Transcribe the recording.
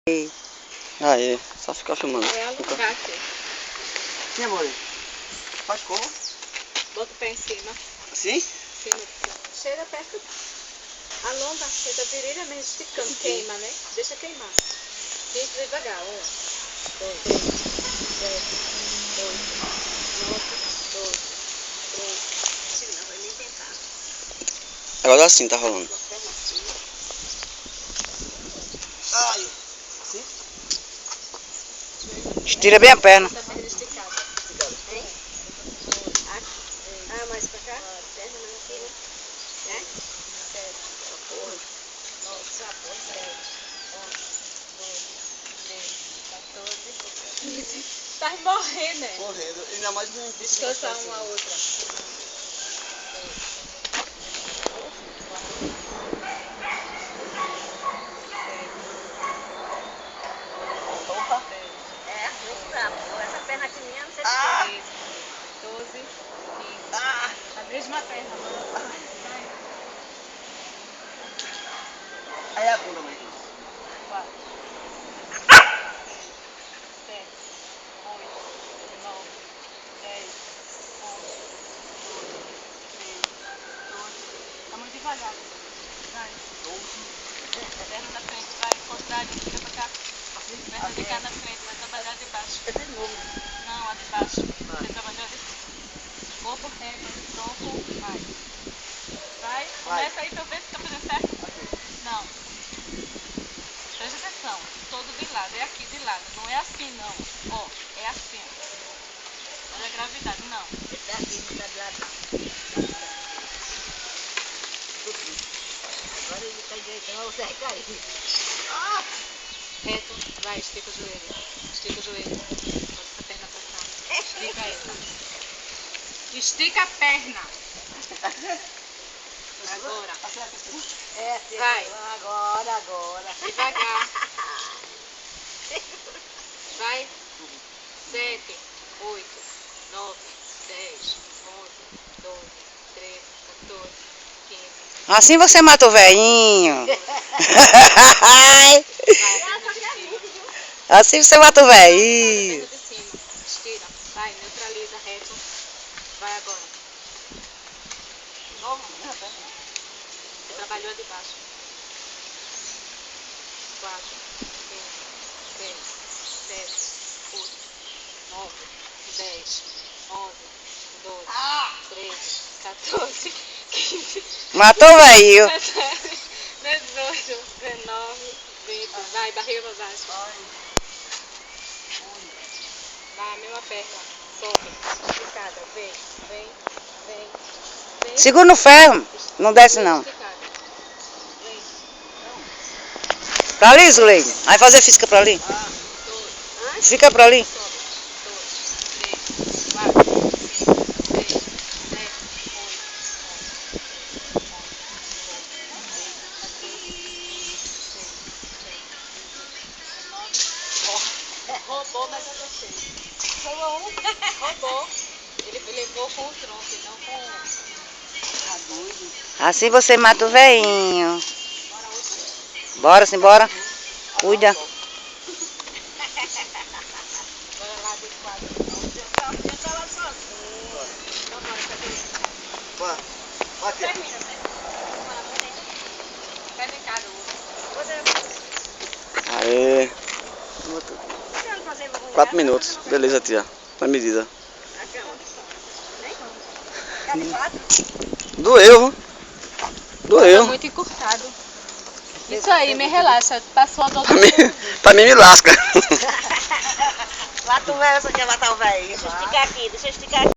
Aí, só ficar filmando. É alongar aqui. Sim, amor. Faz como? Bota o pé em cima. Assim? Cima. Cheira perto. Alonga da virilha, mas esticando. Queima, né? Deixa queimar. Fica devagar. 1, 2, 3, 7, 8, 9, 12, 13. Tira, não vai nem tentar. Agora assim, tá rolando. Uma perna assim. Ai. Assim? Estira bem a perna. Essa perna esticada. Hein? Ah, mais pra cá? Perna mais aqui, né? É? 7, 8, 9, 10, 11, 12, 13, 14, 15. Tá morrendo, né? Correndo. Ainda mais um. Descansar uma a outra. Opa. É, muito rápido. Essa perna aqui minha, não sei se 12, 15. A mesma perna. Vai. Aí a bunda, mãe. 4, 7, 8, 9, 10, 11, 12, 13, 14. Tá muito devagar. Vai. Perna na frente, vai. Contrário, vira pra cá. Perna de cá na frente, vai trabalhar de baixo. É de novo. Não, a de baixo. Você trabalhou de corpo reto, tronco, vai. Vai. Começa aí pra eu ver se tá fazendo certo. Não. Presta atenção. Todo de lado. É aqui de lado. Não é assim, não. Ó, é assim. Olha a gravidade. Não. Esse daqui não tá de lado não. Agora ele tá endireitando, você vai cair. Reto. Vai, estica o joelho. Estica o joelho. Bota essa perna pra cá. Estica ela. Estica a perna. Agora. É, assim, Vai. Agora. Devagar. Vai. 7, 8, 9, 10, 11, 12, 13, 14, 15. Assim você mata o velhinho. Vai, a perna de cima. Assim você mata o A perna velhinho. de cima. Estira. Vai, neutraliza, reto. Vai agora. Novo, Você trabalhou a de baixo. 4, 5, 6, 7, 8, 9, 10, 11, 12, 13, 14, 15. Matou o velhinho. 17, 18, 19, 20. Vai, barriga pra baixo. Vai, a mesma perna. Sobe. Esticada. Vem. Segura no ferro. Não desce não. Esticada. Vem. Pra ali, Zuleide. Aí fazer física pra ali. 2. Fica pra ali. Sobe. 2, 3, 4, 5, 6, 7, 8, 9, 10, 11, 12, 13, 14, 15, 16, 17, 18, 19. Roubou, mas eu gostei. Roubou. Ele levou com o tronco e não com... Tá doido. Assim você mata o velhinho. Bora, simbora. Cuida. Agora lá do quadro. Eu tava sozinho. Então bora, cadê? Aqui. Termina, né? Pega em cada outro. Aê. 4 minutos. Beleza, tia. Na medida. Doeu. Tá Doeu. muito encurtado. Isso aí, me relaxa. Passou a dor do Pra mim me lasca. Mata o velho, você quer matar o velho. Deixa eu esticar aqui.